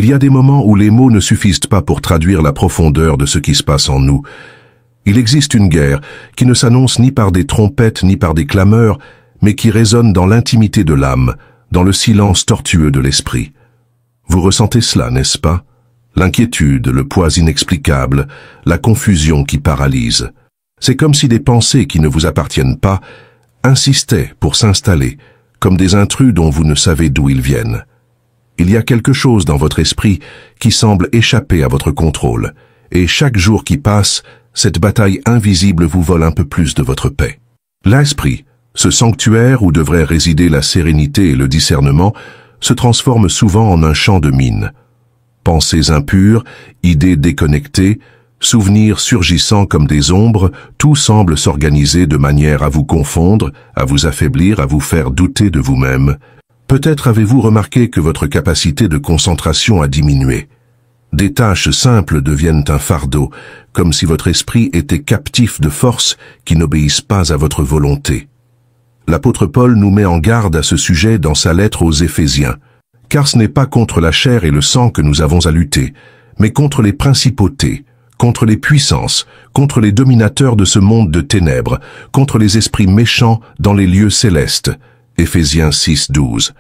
Il y a des moments où les mots ne suffisent pas pour traduire la profondeur de ce qui se passe en nous. Il existe une guerre qui ne s'annonce ni par des trompettes ni par des clameurs, mais qui résonne dans l'intimité de l'âme, dans le silence tortueux de l'esprit. Vous ressentez cela, n'est-ce pas? L'inquiétude, le poids inexplicable, la confusion qui paralyse. C'est comme si des pensées qui ne vous appartiennent pas insistaient pour s'installer, comme des intrus dont vous ne savez d'où ils viennent. Il y a quelque chose dans votre esprit qui semble échapper à votre contrôle, et chaque jour qui passe, cette bataille invisible vous vole un peu plus de votre paix. L'esprit, ce sanctuaire où devraient résider la sérénité et le discernement, se transforme souvent en un champ de mines. Pensées impures, idées déconnectées, souvenirs surgissant comme des ombres, tout semble s'organiser de manière à vous confondre, à vous affaiblir, à vous faire douter de vous-même. Peut-être avez-vous remarqué que votre capacité de concentration a diminué. Des tâches simples deviennent un fardeau, comme si votre esprit était captif de forces qui n'obéissent pas à votre volonté. L'apôtre Paul nous met en garde à ce sujet dans sa lettre aux Éphésiens. Car ce n'est pas contre la chair et le sang que nous avons à lutter, mais contre les principautés, contre les puissances, contre les dominateurs de ce monde de ténèbres, contre les esprits méchants dans les lieux célestes. Éphésiens 6:12.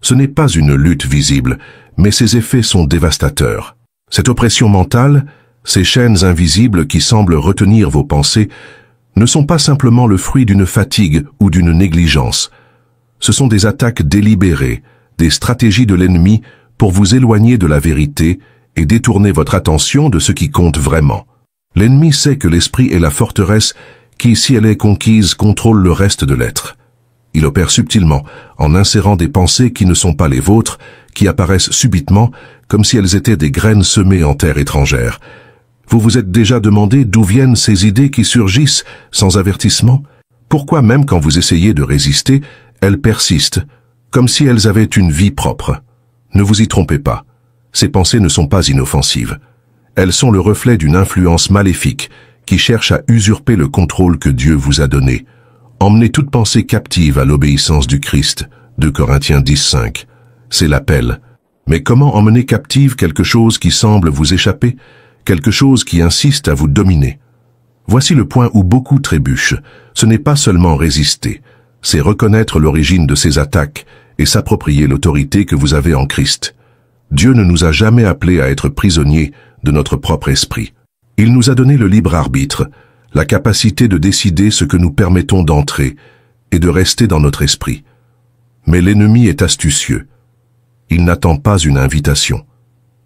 Ce n'est pas une lutte visible, mais ses effets sont dévastateurs. Cette oppression mentale, ces chaînes invisibles qui semblent retenir vos pensées, ne sont pas simplement le fruit d'une fatigue ou d'une négligence. Ce sont des attaques délibérées, des stratégies de l'ennemi pour vous éloigner de la vérité et détourner votre attention de ce qui compte vraiment. L'ennemi sait que l'esprit est la forteresse qui, si elle est conquise, contrôle le reste de l'être. Il opère subtilement, en insérant des pensées qui ne sont pas les vôtres, qui apparaissent subitement, comme si elles étaient des graines semées en terre étrangère. Vous vous êtes déjà demandé d'où viennent ces idées qui surgissent sans avertissement? Pourquoi même quand vous essayez de résister, elles persistent, comme si elles avaient une vie propre? Ne vous y trompez pas. Ces pensées ne sont pas inoffensives. Elles sont le reflet d'une influence maléfique qui cherche à usurper le contrôle que Dieu vous a donné. Emmenez toute pensée captive à l'obéissance du Christ. 2 Corinthiens 10:5. C'est l'appel. Mais comment emmener captive quelque chose qui semble vous échapper, quelque chose qui insiste à vous dominer? Voici le point où beaucoup trébuchent. Ce n'est pas seulement résister, c'est reconnaître l'origine de ces attaques et s'approprier l'autorité que vous avez en Christ. Dieu ne nous a jamais appelés à être prisonniers de notre propre esprit. Il nous a donné le libre arbitre, la capacité de décider ce que nous permettons d'entrer et de rester dans notre esprit. Mais l'ennemi est astucieux. Il n'attend pas une invitation.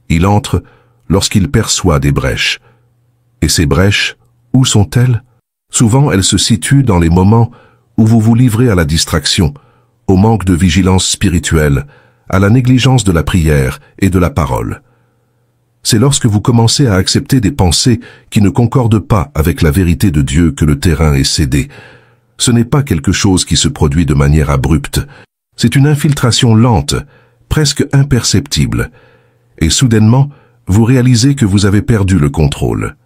Il entre lorsqu'il perçoit des brèches. Et ces brèches, où sont-elles? Souvent, elles se situent dans les moments où vous vous livrez à la distraction, au manque de vigilance spirituelle, à la négligence de la prière et de la parole. C'est lorsque vous commencez à accepter des pensées qui ne concordent pas avec la vérité de Dieu que le terrain est cédé. Ce n'est pas quelque chose qui se produit de manière abrupte. C'est une infiltration lente, presque imperceptible. Et soudainement, vous réalisez que vous avez perdu le contrôle.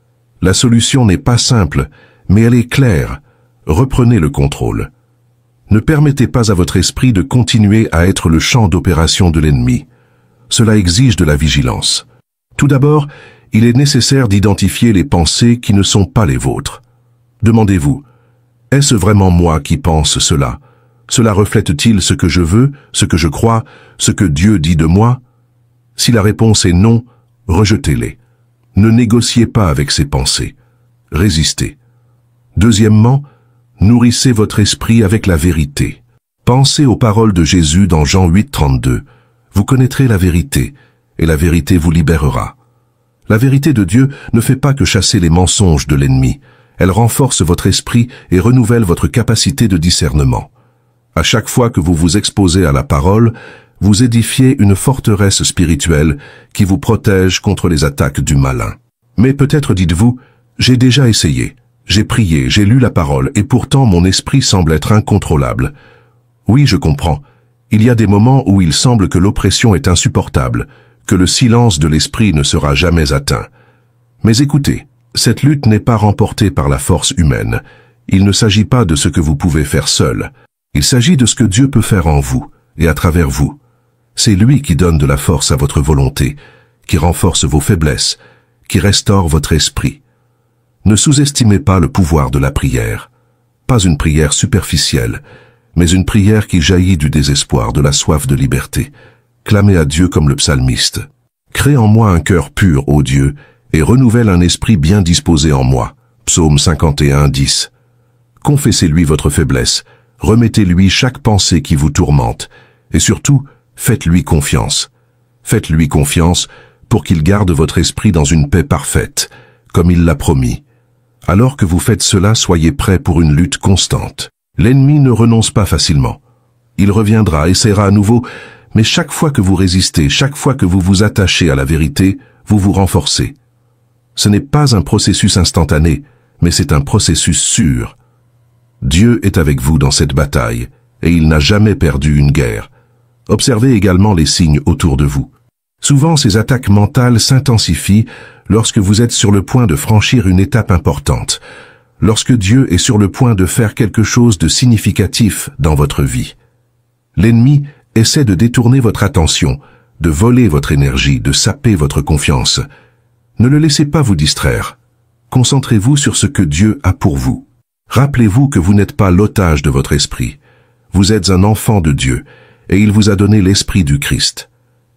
La solution n'est pas simple, mais elle est claire. Reprenez le contrôle. Ne permettez pas à votre esprit de continuer à être le champ d'opération de l'ennemi. Cela exige de la vigilance. Tout d'abord, il est nécessaire d'identifier les pensées qui ne sont pas les vôtres. Demandez-vous, est-ce vraiment moi qui pense cela? Cela reflète-t-il ce que je veux, ce que je crois, ce que Dieu dit de moi? Si la réponse est non, rejetez-les. Ne négociez pas avec ces pensées. Résistez. Deuxièmement, nourrissez votre esprit avec la vérité. Pensez aux paroles de Jésus dans Jean 8:32. Vous connaîtrez la vérité, et la vérité vous libérera. La vérité de Dieu ne fait pas que chasser les mensonges de l'ennemi. Elle renforce votre esprit et renouvelle votre capacité de discernement. À chaque fois que vous vous exposez à la parole, vous édifiez une forteresse spirituelle qui vous protège contre les attaques du malin. Mais peut-être dites-vous, j'ai déjà essayé, j'ai prié, j'ai lu la parole, et pourtant mon esprit semble être incontrôlable. Oui, je comprends. Il y a des moments où il semble que l'oppression est insupportable, que le silence de l'esprit ne sera jamais atteint. Mais écoutez, cette lutte n'est pas remportée par la force humaine. Il ne s'agit pas de ce que vous pouvez faire seul. Il s'agit de ce que Dieu peut faire en vous et à travers vous. C'est lui qui donne de la force à votre volonté. qui renforce vos faiblesses, qui restaure votre esprit. Ne sous-estimez pas le pouvoir de la prière. Pas une prière superficielle, mais une prière qui jaillit du désespoir, de la soif de liberté. Clamez à Dieu comme le psalmiste. Crée en moi un cœur pur, ô Dieu, et renouvelle un esprit bien disposé en moi. Psaume 51, 10. Confessez-lui votre faiblesse, remettez-lui chaque pensée qui vous tourmente, et surtout, faites-lui confiance. Faites-lui confiance pour qu'il garde votre esprit dans une paix parfaite, comme il l'a promis. Alors que vous faites cela, soyez prêts pour une lutte constante. L'ennemi ne renonce pas facilement. Il reviendra, essaiera à nouveau, mais chaque fois que vous résistez, chaque fois que vous vous attachez à la vérité, vous vous renforcez. Ce n'est pas un processus instantané, mais c'est un processus sûr. Dieu est avec vous dans cette bataille, et il n'a jamais perdu une guerre. Observez également les signes autour de vous. Souvent, ces attaques mentales s'intensifient lorsque vous êtes sur le point de franchir une étape importante, lorsque Dieu est sur le point de faire quelque chose de significatif dans votre vie. L'ennemi essaie de détourner votre attention, de voler votre énergie, de saper votre confiance. Ne le laissez pas vous distraire. Concentrez-vous sur ce que Dieu a pour vous. Rappelez-vous que vous n'êtes pas l'otage de votre esprit. Vous êtes un enfant de Dieu, et il vous a donné l'esprit du Christ.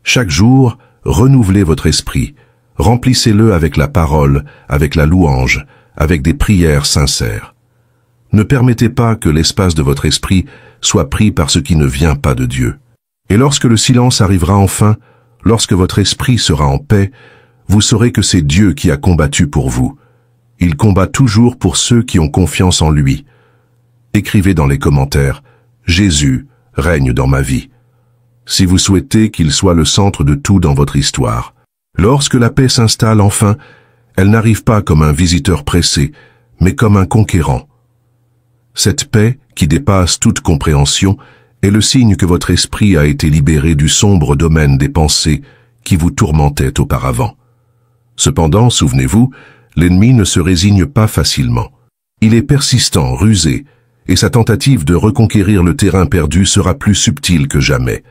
Chaque jour, renouvelez votre esprit. Remplissez-le avec la parole, avec la louange, avec des prières sincères. Ne permettez pas que l'espace de votre esprit soit pris par ce qui ne vient pas de Dieu. Et lorsque le silence arrivera enfin, lorsque votre esprit sera en paix, vous saurez que c'est Dieu qui a combattu pour vous. Il combat toujours pour ceux qui ont confiance en lui. Écrivez dans les commentaires « Jésus règne dans ma vie ». Si vous souhaitez qu'il soit le centre de tout dans votre histoire. Lorsque la paix s'installe enfin, elle n'arrive pas comme un visiteur pressé, mais comme un conquérant. Cette paix, qui dépasse toute compréhension, est le signe que votre esprit a été libéré du sombre domaine des pensées qui vous tourmentaient auparavant. Cependant, souvenez-vous, l'ennemi ne se résigne pas facilement. Il est persistant, rusé, et sa tentative de reconquérir le terrain perdu sera plus subtile que jamais.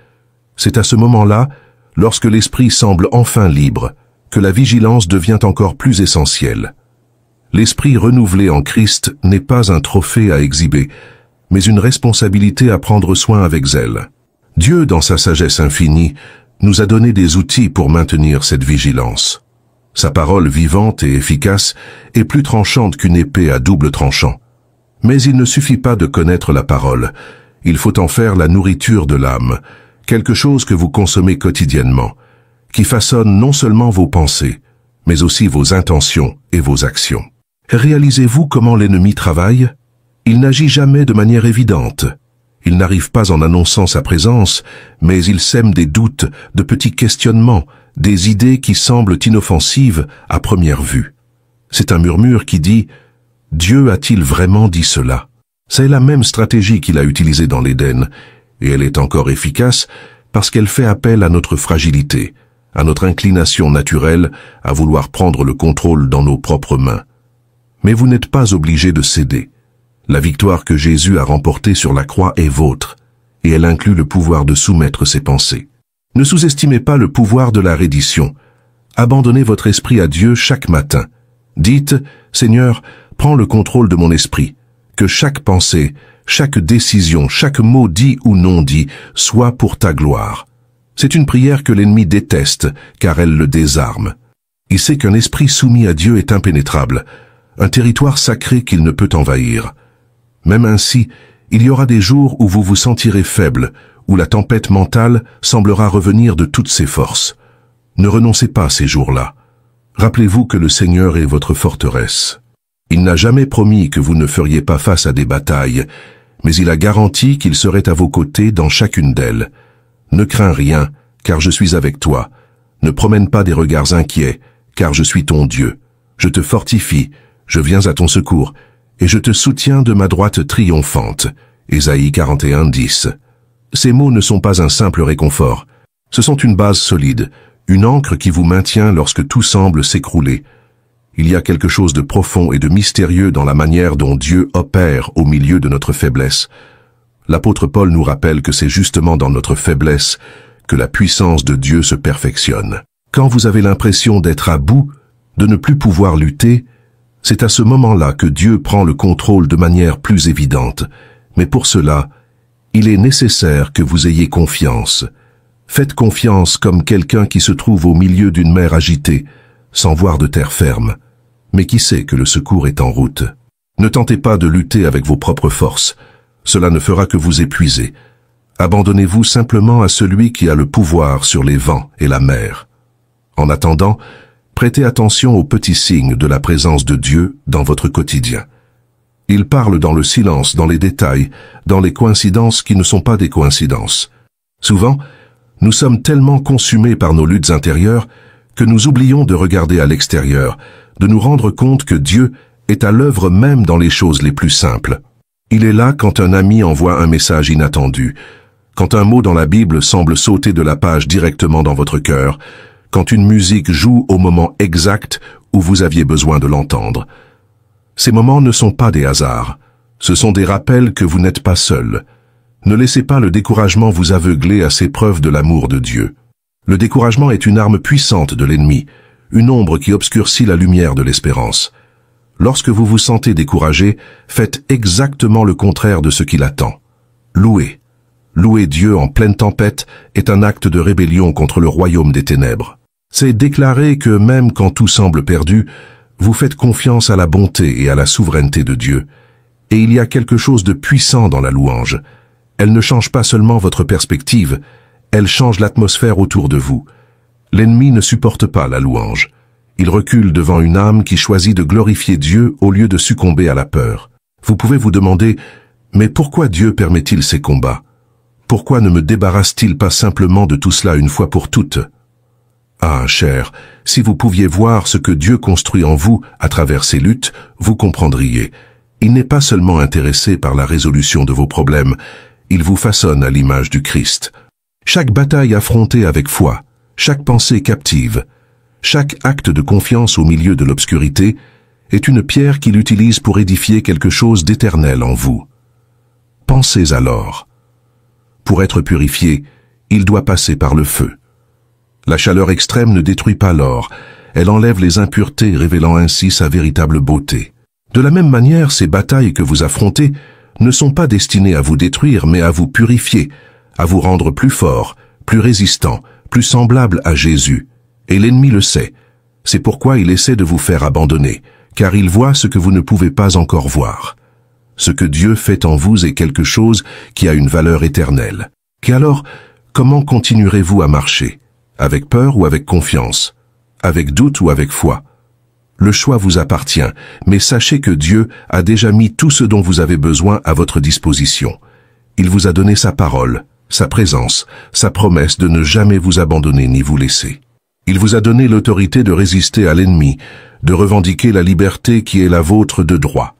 C'est à ce moment-là, lorsque l'esprit semble enfin libre, que la vigilance devient encore plus essentielle. L'esprit renouvelé en Christ n'est pas un trophée à exhiber, mais une responsabilité à prendre soin avec zèle. Dieu, dans sa sagesse infinie, nous a donné des outils pour maintenir cette vigilance. Sa parole vivante et efficace est plus tranchante qu'une épée à double tranchant. Mais il ne suffit pas de connaître la parole, il faut en faire la nourriture de l'âme, quelque chose que vous consommez quotidiennement, qui façonne non seulement vos pensées, mais aussi vos intentions et vos actions. Réalisez-vous comment l'ennemi travaille? Il n'agit jamais de manière évidente. Il n'arrive pas en annonçant sa présence, mais il sème des doutes, de petits questionnements, des idées qui semblent inoffensives à première vue. C'est un murmure qui dit « Dieu a-t-il vraiment dit cela ?» C'est la même stratégie qu'il a utilisée dans l'Éden, et elle est encore efficace parce qu'elle fait appel à notre fragilité, à notre inclination naturelle à vouloir prendre le contrôle dans nos propres mains. Mais vous n'êtes pas obligé de céder. La victoire que Jésus a remportée sur la croix est vôtre, et elle inclut le pouvoir de soumettre ses pensées. Ne sous-estimez pas le pouvoir de la reddition. Abandonnez votre esprit à Dieu chaque matin. Dites, Seigneur, prends le contrôle de mon esprit, que chaque pensée, chaque décision, chaque mot dit ou non dit soit pour ta gloire. C'est une prière que l'ennemi déteste, car elle le désarme. Il sait qu'un esprit soumis à Dieu est impénétrable, un territoire sacré qu'il ne peut envahir. Même ainsi, il y aura des jours où vous vous sentirez faible, où la tempête mentale semblera revenir de toutes ses forces. Ne renoncez pas à ces jours-là. Rappelez-vous que le Seigneur est votre forteresse. Il n'a jamais promis que vous ne feriez pas face à des batailles, mais il a garanti qu'il serait à vos côtés dans chacune d'elles. Ne crains rien, car je suis avec toi. Ne promène pas des regards inquiets, car je suis ton Dieu. Je te fortifie, je viens à ton secours, et je te soutiens de ma droite triomphante. Ésaïe 41, 10. Ces mots ne sont pas un simple réconfort. Ce sont une base solide, une ancre qui vous maintient lorsque tout semble s'écrouler. Il y a quelque chose de profond et de mystérieux dans la manière dont Dieu opère au milieu de notre faiblesse. L'apôtre Paul nous rappelle que c'est justement dans notre faiblesse que la puissance de Dieu se perfectionne. Quand vous avez l'impression d'être à bout, de ne plus pouvoir lutter, c'est à ce moment-là que Dieu prend le contrôle de manière plus évidente. Mais pour cela, il est nécessaire que vous ayez confiance. Faites confiance comme quelqu'un qui se trouve au milieu d'une mer agitée, sans voir de terre ferme, mais qui sait que le secours est en route. Ne tentez pas de lutter avec vos propres forces. Cela ne fera que vous épuiser. Abandonnez-vous simplement à celui qui a le pouvoir sur les vents et la mer. En attendant, prêtez attention aux petits signes de la présence de Dieu dans votre quotidien. Il parle dans le silence, dans les détails, dans les coïncidences qui ne sont pas des coïncidences. Souvent, nous sommes tellement consumés par nos luttes intérieures que nous oublions de regarder à l'extérieur, de nous rendre compte que Dieu est à l'œuvre même dans les choses les plus simples. Il est là quand un ami envoie un message inattendu, quand un mot dans la Bible semble sauter de la page directement dans votre cœur, quand une musique joue au moment exact où vous aviez besoin de l'entendre. Ces moments ne sont pas des hasards, ce sont des rappels que vous n'êtes pas seul. Ne laissez pas le découragement vous aveugler à ces preuves de l'amour de Dieu. Le découragement est une arme puissante de l'ennemi, une ombre qui obscurcit la lumière de l'espérance. Lorsque vous vous sentez découragé, faites exactement le contraire de ce qu'il attend. Louez. Louer Dieu en pleine tempête est un acte de rébellion contre le royaume des ténèbres. C'est déclarer que même quand tout semble perdu, vous faites confiance à la bonté et à la souveraineté de Dieu. Et il y a quelque chose de puissant dans la louange. Elle ne change pas seulement votre perspective, elle change l'atmosphère autour de vous. L'ennemi ne supporte pas la louange. Il recule devant une âme qui choisit de glorifier Dieu au lieu de succomber à la peur. Vous pouvez vous demander, mais pourquoi Dieu permet-il ces combats? Pourquoi ne me débarrasse-t-il pas simplement de tout cela une fois pour toutes? Ah, cher, si vous pouviez voir ce que Dieu construit en vous à travers ces luttes, vous comprendriez. Il n'est pas seulement intéressé par la résolution de vos problèmes, il vous façonne à l'image du Christ. Chaque bataille affrontée avec foi, chaque pensée captive, chaque acte de confiance au milieu de l'obscurité est une pierre qu'il utilise pour édifier quelque chose d'éternel en vous. Pensez alors. Pour être purifié, il doit passer par le feu. La chaleur extrême ne détruit pas l'or, elle enlève les impuretés, révélant ainsi sa véritable beauté. De la même manière, ces batailles que vous affrontez ne sont pas destinées à vous détruire, mais à vous purifier, à vous rendre plus fort, plus résistant, plus semblable à Jésus. Et l'ennemi le sait. C'est pourquoi il essaie de vous faire abandonner, car il voit ce que vous ne pouvez pas encore voir. Ce que Dieu fait en vous est quelque chose qui a une valeur éternelle. Et alors, comment continuerez-vous à marcher? Avec peur ou avec confiance? Avec doute ou avec foi? Le choix vous appartient, mais sachez que Dieu a déjà mis tout ce dont vous avez besoin à votre disposition. Il vous a donné sa parole, sa présence, sa promesse de ne jamais vous abandonner ni vous laisser. Il vous a donné l'autorité de résister à l'ennemi, de revendiquer la liberté qui est la vôtre de droit.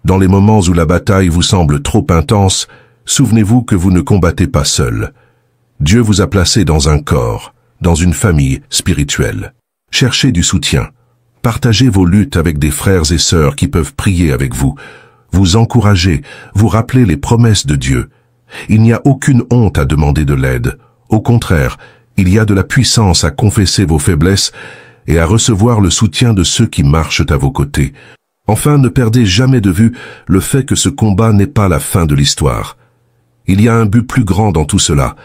Dans les moments où la bataille vous semble trop intense, souvenez-vous que vous ne combattez pas seul. Dieu vous a placé dans un corps, dans une famille spirituelle. Cherchez du soutien. Partagez vos luttes avec des frères et sœurs qui peuvent prier avec vous, vous encourager, vous rappeler les promesses de Dieu. Il n'y a aucune honte à demander de l'aide. Au contraire, il y a de la puissance à confesser vos faiblesses et à recevoir le soutien de ceux qui marchent à vos côtés. Enfin, ne perdez jamais de vue le fait que ce combat n'est pas la fin de l'histoire. Il y a un but plus grand dans tout cela,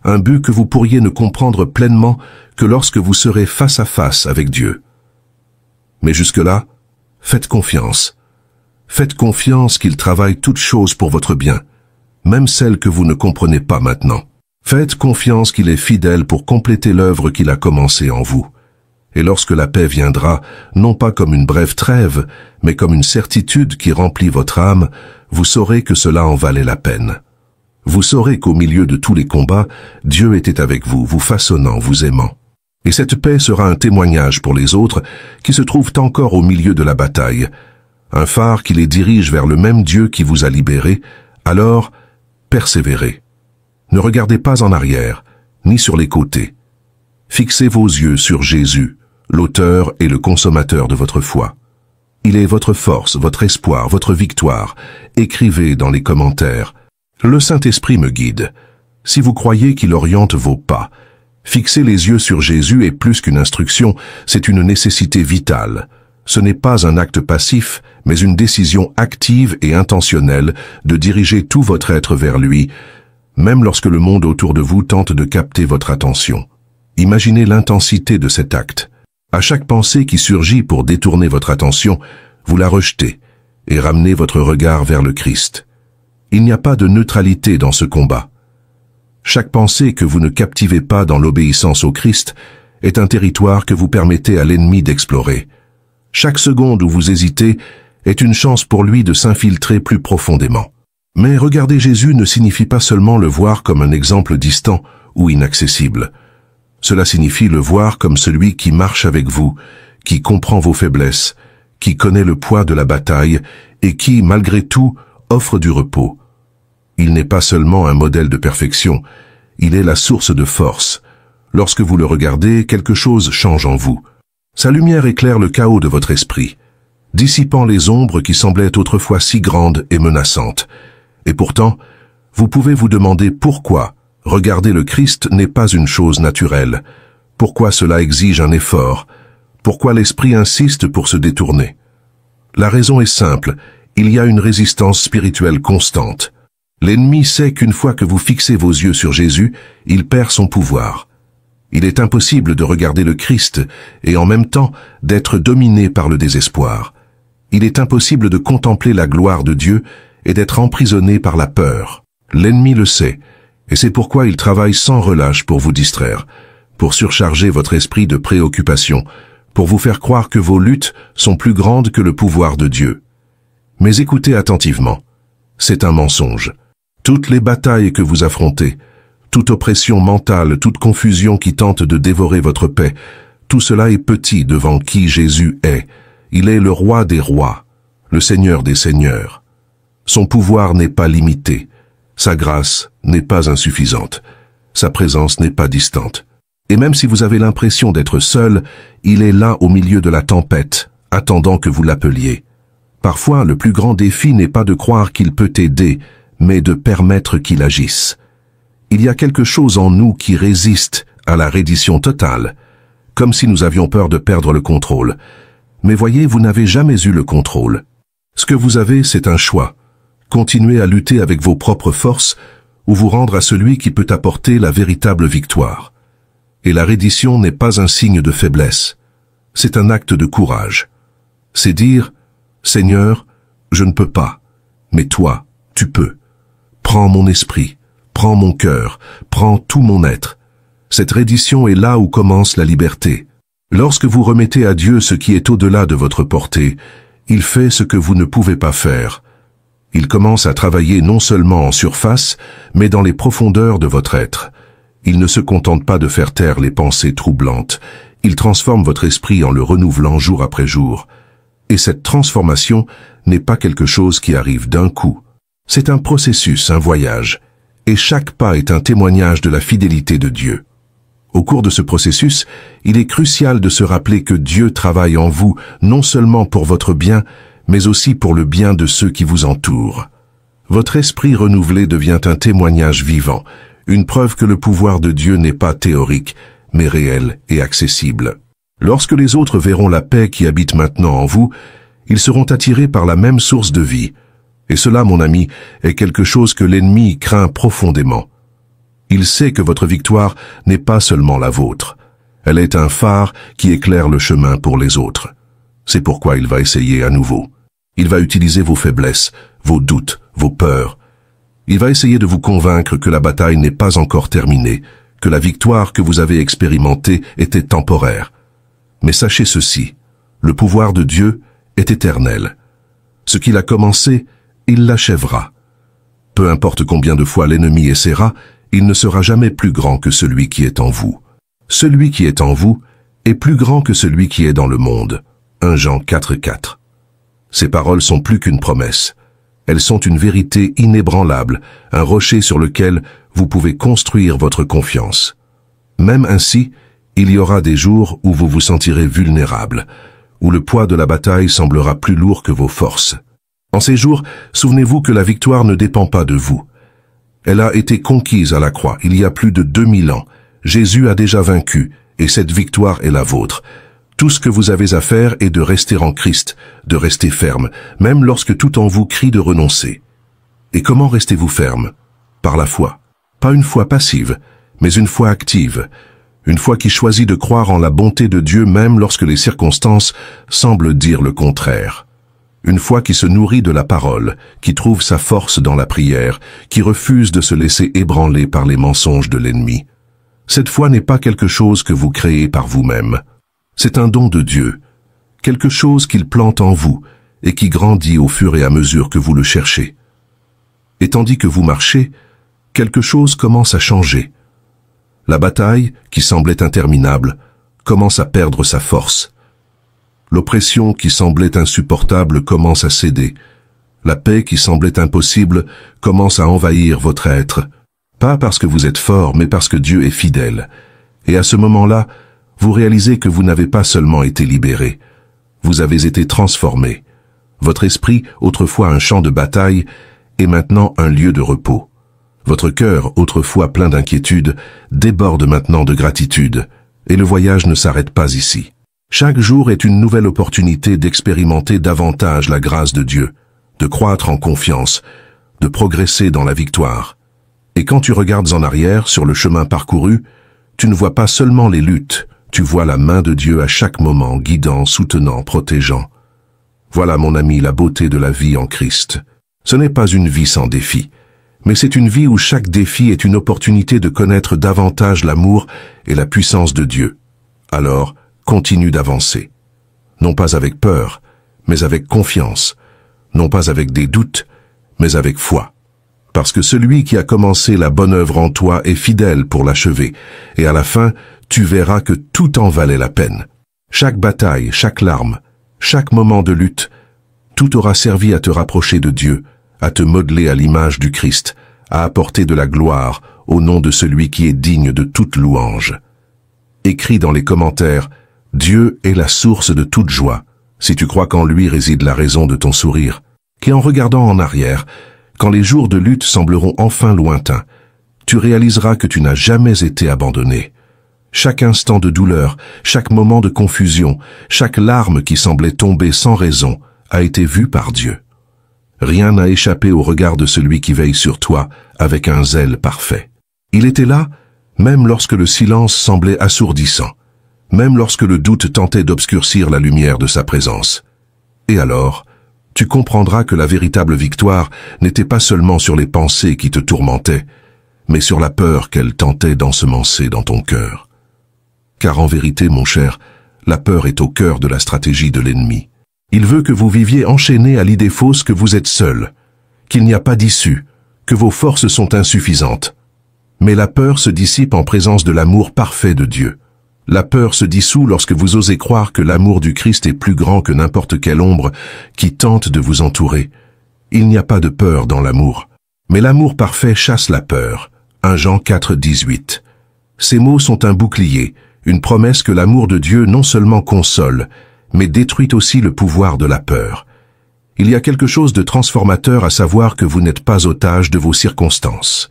un but que vous pourriez ne comprendre pleinement que lorsque vous serez face à face avec Dieu. Mais jusque-là, faites confiance. Faites confiance qu'il travaille toutes choses pour votre bien, même celles que vous ne comprenez pas maintenant. Faites confiance qu'il est fidèle pour compléter l'œuvre qu'il a commencée en vous. Et lorsque la paix viendra, non pas comme une brève trêve, mais comme une certitude qui remplit votre âme, vous saurez que cela en valait la peine. Vous saurez qu'au milieu de tous les combats, Dieu était avec vous, vous façonnant, vous aimant. Et cette paix sera un témoignage pour les autres qui se trouvent encore au milieu de la bataille, un phare qui les dirige vers le même Dieu qui vous a libérés. Alors, persévérez. Ne regardez pas en arrière, ni sur les côtés. Fixez vos yeux sur Jésus, l'auteur et le consommateur de votre foi. Il est votre force, votre espoir, votre victoire. Écrivez dans les commentaires. Le Saint-Esprit me guide. Si vous croyez qu'il oriente vos pas, Fixer les yeux sur Jésus est plus qu'une instruction, c'est une nécessité vitale. Ce n'est pas un acte passif, mais une décision active et intentionnelle de diriger tout votre être vers lui, même lorsque le monde autour de vous tente de capter votre attention. Imaginez l'intensité de cet acte. À chaque pensée qui surgit pour détourner votre attention, vous la rejetez et ramenez votre regard vers le Christ. Il n'y a pas de neutralité dans ce combat. Chaque pensée que vous ne captivez pas dans l'obéissance au Christ est un territoire que vous permettez à l'ennemi d'explorer. Chaque seconde où vous hésitez est une chance pour lui de s'infiltrer plus profondément. Mais regarder Jésus ne signifie pas seulement le voir comme un exemple distant ou inaccessible. Cela signifie le voir comme celui qui marche avec vous, qui comprend vos faiblesses, qui connaît le poids de la bataille et qui, malgré tout, offre du repos. Il n'est pas seulement un modèle de perfection, il est la source de force. Lorsque vous le regardez, quelque chose change en vous. Sa lumière éclaire le chaos de votre esprit, dissipant les ombres qui semblaient autrefois si grandes et menaçantes. Et pourtant, vous pouvez vous demander pourquoi regarder le Christ n'est pas une chose naturelle, pourquoi cela exige un effort, pourquoi l'esprit insiste pour se détourner. La raison est simple, il y a une résistance spirituelle constante. L'ennemi sait qu'une fois que vous fixez vos yeux sur Jésus, il perd son pouvoir. Il est impossible de regarder le Christ et en même temps d'être dominé par le désespoir. Il est impossible de contempler la gloire de Dieu et d'être emprisonné par la peur. L'ennemi le sait, et c'est pourquoi il travaille sans relâche pour vous distraire, pour surcharger votre esprit de préoccupation, pour vous faire croire que vos luttes sont plus grandes que le pouvoir de Dieu. Mais écoutez attentivement, c'est un mensonge. Toutes les batailles que vous affrontez, toute oppression mentale, toute confusion qui tente de dévorer votre paix, tout cela est petit devant qui Jésus est. Il est le roi des rois, le Seigneur des seigneurs. Son pouvoir n'est pas limité, sa grâce n'est pas insuffisante, sa présence n'est pas distante. Et même si vous avez l'impression d'être seul, il est là au milieu de la tempête, attendant que vous l'appeliez. Parfois, le plus grand défi n'est pas de croire qu'il peut aider, mais de permettre qu'il agisse. Il y a quelque chose en nous qui résiste à la reddition totale, comme si nous avions peur de perdre le contrôle. Mais voyez, vous n'avez jamais eu le contrôle. Ce que vous avez, c'est un choix. Continuer à lutter avec vos propres forces ou vous rendre à celui qui peut apporter la véritable victoire. Et la reddition n'est pas un signe de faiblesse. C'est un acte de courage. C'est dire, « Seigneur, je ne peux pas, mais toi, tu peux. Prends mon esprit, prends mon cœur, prends tout mon être. » Cette reddition est là où commence la liberté. Lorsque vous remettez à Dieu ce qui est au-delà de votre portée, il fait ce que vous ne pouvez pas faire. Il commence à travailler non seulement en surface, mais dans les profondeurs de votre être. Il ne se contente pas de faire taire les pensées troublantes. Il transforme votre esprit en le renouvelant jour après jour. Et cette transformation n'est pas quelque chose qui arrive d'un coup. C'est un processus, un voyage. Et chaque pas est un témoignage de la fidélité de Dieu. Au cours de ce processus, il est crucial de se rappeler que Dieu travaille en vous, non seulement pour votre bien, mais aussi pour le bien de ceux qui vous entourent. Votre esprit renouvelé devient un témoignage vivant, une preuve que le pouvoir de Dieu n'est pas théorique, mais réel et accessible. Lorsque les autres verront la paix qui habite maintenant en vous, ils seront attirés par la même source de vie. Et cela, mon ami, est quelque chose que l'ennemi craint profondément. Il sait que votre victoire n'est pas seulement la vôtre. Elle est un phare qui éclaire le chemin pour les autres. C'est pourquoi il va essayer à nouveau. Il va utiliser vos faiblesses, vos doutes, vos peurs. Il va essayer de vous convaincre que la bataille n'est pas encore terminée, que la victoire que vous avez expérimentée était temporaire. Mais sachez ceci, le pouvoir de Dieu est éternel. Ce qu'il a commencé, il l'achèvera. Peu importe combien de fois l'ennemi essaiera, il ne sera jamais plus grand que celui qui est en vous. Celui qui est en vous est plus grand que celui qui est dans le monde. 1 Jean 4,4. Ces paroles sont plus qu'une promesse. Elles sont une vérité inébranlable, un rocher sur lequel vous pouvez construire votre confiance. Même ainsi, il y aura des jours où vous vous sentirez vulnérable, où le poids de la bataille semblera plus lourd que vos forces. En ces jours, souvenez-vous que la victoire ne dépend pas de vous. Elle a été conquise à la croix il y a plus de 2000 ans, Jésus a déjà vaincu, et cette victoire est la vôtre. Tout ce que vous avez à faire est de rester en Christ, de rester ferme, même lorsque tout en vous crie de renoncer. Et comment restez-vous ferme? Par la foi. Pas une foi passive, mais une foi active. Une foi qui choisit de croire en la bonté de Dieu même lorsque les circonstances semblent dire le contraire. Une foi qui se nourrit de la parole, qui trouve sa force dans la prière, qui refuse de se laisser ébranler par les mensonges de l'ennemi. Cette foi n'est pas quelque chose que vous créez par vous-même. C'est un don de Dieu, quelque chose qu'il plante en vous et qui grandit au fur et à mesure que vous le cherchez. Et tandis que vous marchez, quelque chose commence à changer. La bataille, qui semblait interminable, commence à perdre sa force. L'oppression qui semblait insupportable commence à céder. La paix qui semblait impossible commence à envahir votre être. Pas parce que vous êtes fort, mais parce que Dieu est fidèle. Et à ce moment-là, vous réalisez que vous n'avez pas seulement été libéré, vous avez été transformé. Votre esprit, autrefois un champ de bataille, est maintenant un lieu de repos. Votre cœur, autrefois plein d'inquiétude, déborde maintenant de gratitude, et le voyage ne s'arrête pas ici. Chaque jour est une nouvelle opportunité d'expérimenter davantage la grâce de Dieu, de croître en confiance, de progresser dans la victoire. Et quand tu regardes en arrière sur le chemin parcouru, tu ne vois pas seulement les luttes, tu vois la main de Dieu à chaque moment, guidant, soutenant, protégeant. Voilà, mon ami, la beauté de la vie en Christ. Ce n'est pas une vie sans défi, mais c'est une vie où chaque défi est une opportunité de connaître davantage l'amour et la puissance de Dieu. Alors, continue d'avancer. Non pas avec peur, mais avec confiance. Non pas avec des doutes, mais avec foi. Parce que celui qui a commencé la bonne œuvre en toi est fidèle pour l'achever, et à la fin, tu verras que tout en valait la peine. Chaque bataille, chaque larme, chaque moment de lutte, tout aura servi à te rapprocher de Dieu, à te modeler à l'image du Christ, à apporter de la gloire au nom de celui qui est digne de toute louange. Écris dans les commentaires, Dieu est la source de toute joie, si tu crois qu'en lui réside la raison de ton sourire, qu'en regardant en arrière, quand les jours de lutte sembleront enfin lointains, tu réaliseras que tu n'as jamais été abandonné. Chaque instant de douleur, chaque moment de confusion, chaque larme qui semblait tomber sans raison, a été vu par Dieu. Rien n'a échappé au regard de celui qui veille sur toi avec un zèle parfait. Il était là, même lorsque le silence semblait assourdissant, même lorsque le doute tentait d'obscurcir la lumière de sa présence. Et alors, tu comprendras que la véritable victoire n'était pas seulement sur les pensées qui te tourmentaient, mais sur la peur qu'elles tentaient d'ensemencer dans ton cœur. Car en vérité, mon cher, la peur est au cœur de la stratégie de l'ennemi. Il veut que vous viviez enchaîné à l'idée fausse que vous êtes seul, qu'il n'y a pas d'issue, que vos forces sont insuffisantes. Mais la peur se dissipe en présence de l'amour parfait de Dieu. La peur se dissout lorsque vous osez croire que l'amour du Christ est plus grand que n'importe quelle ombre qui tente de vous entourer. Il n'y a pas de peur dans l'amour. Mais l'amour parfait chasse la peur. 1 Jean 4, 18. Ces mots sont un bouclier, une promesse que l'amour de Dieu non seulement console, mais détruit aussi le pouvoir de la peur. Il y a quelque chose de transformateur à savoir que vous n'êtes pas otage de vos circonstances.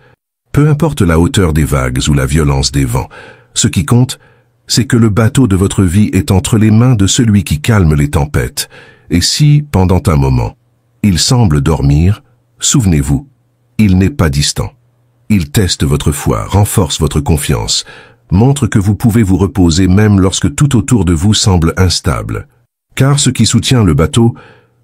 Peu importe la hauteur des vagues ou la violence des vents, ce qui compte, c'est que le bateau de votre vie est entre les mains de celui qui calme les tempêtes. Et si, pendant un moment, il semble dormir, souvenez-vous, il n'est pas distant. Il teste votre foi, renforce votre confiance, montre que vous pouvez vous reposer même lorsque tout autour de vous semble instable. Car ce qui soutient le bateau,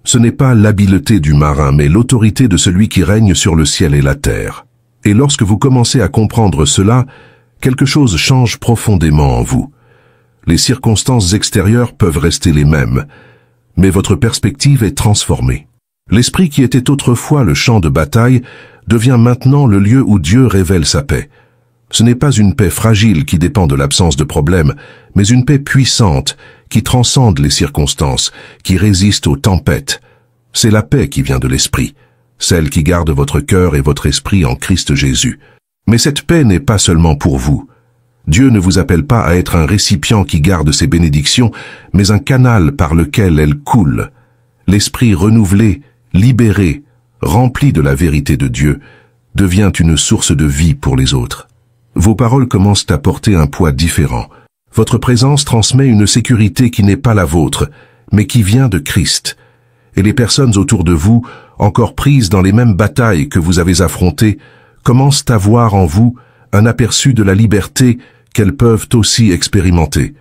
ce n'est pas l'habileté du marin, mais l'autorité de celui qui règne sur le ciel et la terre. Et lorsque vous commencez à comprendre cela, quelque chose change profondément en vous. Les circonstances extérieures peuvent rester les mêmes, mais votre perspective est transformée. L'esprit qui était autrefois le champ de bataille devient maintenant le lieu où Dieu révèle sa paix. Ce n'est pas une paix fragile qui dépend de l'absence de problème, mais une paix puissante qui transcende les circonstances, qui résiste aux tempêtes. C'est la paix qui vient de l'esprit, celle qui garde votre cœur et votre esprit en Christ Jésus. Mais cette paix n'est pas seulement pour vous. Dieu ne vous appelle pas à être un récipient qui garde ses bénédictions, mais un canal par lequel elles coulent. L'esprit renouvelé, libéré, rempli de la vérité de Dieu, devient une source de vie pour les autres. Vos paroles commencent à porter un poids différent. Votre présence transmet une sécurité qui n'est pas la vôtre, mais qui vient de Christ. Et les personnes autour de vous, encore prises dans les mêmes batailles que vous avez affrontées, commencent à voir en vous un aperçu de la liberté qu'elles peuvent aussi expérimenter.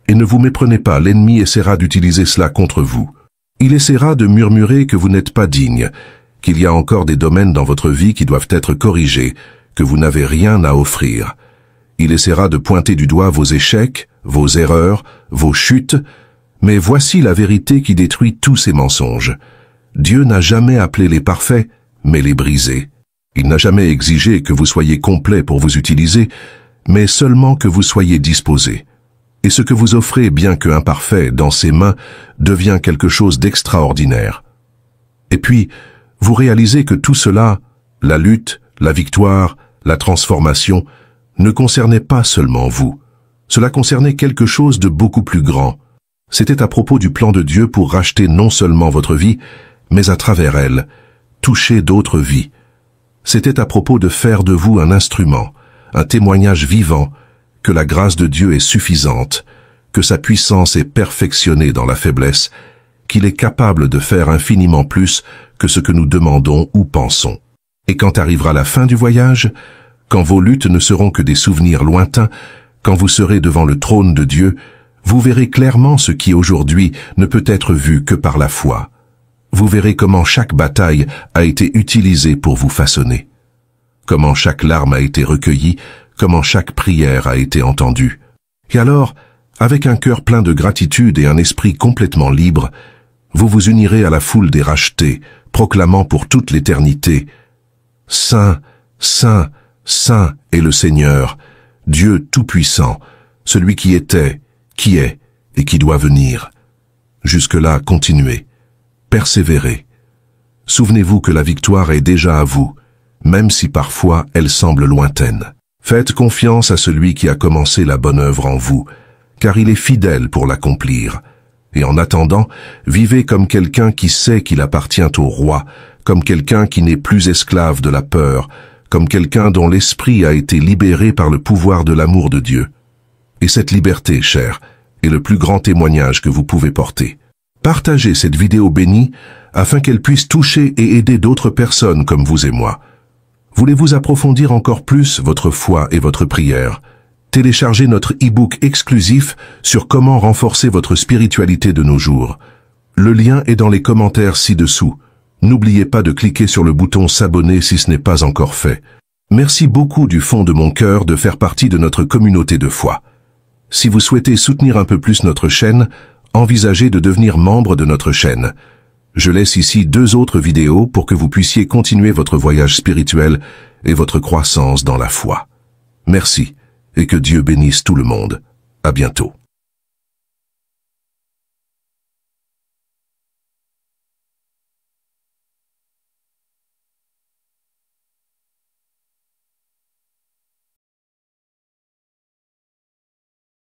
Et ne vous méprenez pas, l'ennemi essaiera d'utiliser cela contre vous. Il essaiera de murmurer que vous n'êtes pas digne, qu'il y a encore des domaines dans votre vie qui doivent être corrigés, que vous n'avez rien à offrir. Il essaiera de pointer du doigt vos échecs, vos erreurs, vos chutes, mais voici la vérité qui détruit tous ces mensonges. Dieu n'a jamais appelé les parfaits, mais les brisés. Il n'a jamais exigé que vous soyez complet pour vous utiliser, mais seulement que vous soyez disposé. Et ce que vous offrez, bien que imparfait, dans ses mains, devient quelque chose d'extraordinaire. Et puis, vous réalisez que tout cela, la lutte, la victoire, la transformation, ne concernait pas seulement vous. Cela concernait quelque chose de beaucoup plus grand. C'était à propos du plan de Dieu pour racheter non seulement votre vie, mais à travers elle, toucher d'autres vies. C'était à propos de faire de vous un instrument, un témoignage vivant, que la grâce de Dieu est suffisante, que sa puissance est perfectionnée dans la faiblesse, qu'il est capable de faire infiniment plus que ce que nous demandons ou pensons. Et quand arrivera la fin du voyage, quand vos luttes ne seront que des souvenirs lointains, quand vous serez devant le trône de Dieu, vous verrez clairement ce qui aujourd'hui ne peut être vu que par la foi. Vous verrez comment chaque bataille a été utilisée pour vous façonner, comment chaque larme a été recueillie, comment chaque prière a été entendue. Et alors, avec un cœur plein de gratitude et un esprit complètement libre, vous vous unirez à la foule des rachetés, proclamant pour toute l'éternité « Saint, Saint, Saint est le Seigneur, Dieu Tout-Puissant, celui qui était, qui est et qui doit venir. » Jusque-là, continuez, persévérez. Souvenez-vous que la victoire est déjà à vous, même si parfois elle semble lointaine. Faites confiance à celui qui a commencé la bonne œuvre en vous, car il est fidèle pour l'accomplir. Et en attendant, vivez comme quelqu'un qui sait qu'il appartient au roi, comme quelqu'un qui n'est plus esclave de la peur, comme quelqu'un dont l'esprit a été libéré par le pouvoir de l'amour de Dieu. Et cette liberté, cher, est le plus grand témoignage que vous pouvez porter. Partagez cette vidéo bénie afin qu'elle puisse toucher et aider d'autres personnes comme vous et moi. Voulez-vous approfondir encore plus votre foi et votre prière? Téléchargez notre e-book exclusif sur comment renforcer votre spiritualité de nos jours. Le lien est dans les commentaires ci-dessous. N'oubliez pas de cliquer sur le bouton s'abonner si ce n'est pas encore fait. Merci beaucoup du fond de mon cœur de faire partie de notre communauté de foi. Si vous souhaitez soutenir un peu plus notre chaîne, envisagez de devenir membre de notre chaîne. Je laisse ici 2 autres vidéos pour que vous puissiez continuer votre voyage spirituel et votre croissance dans la foi. Merci, et que Dieu bénisse tout le monde. À bientôt.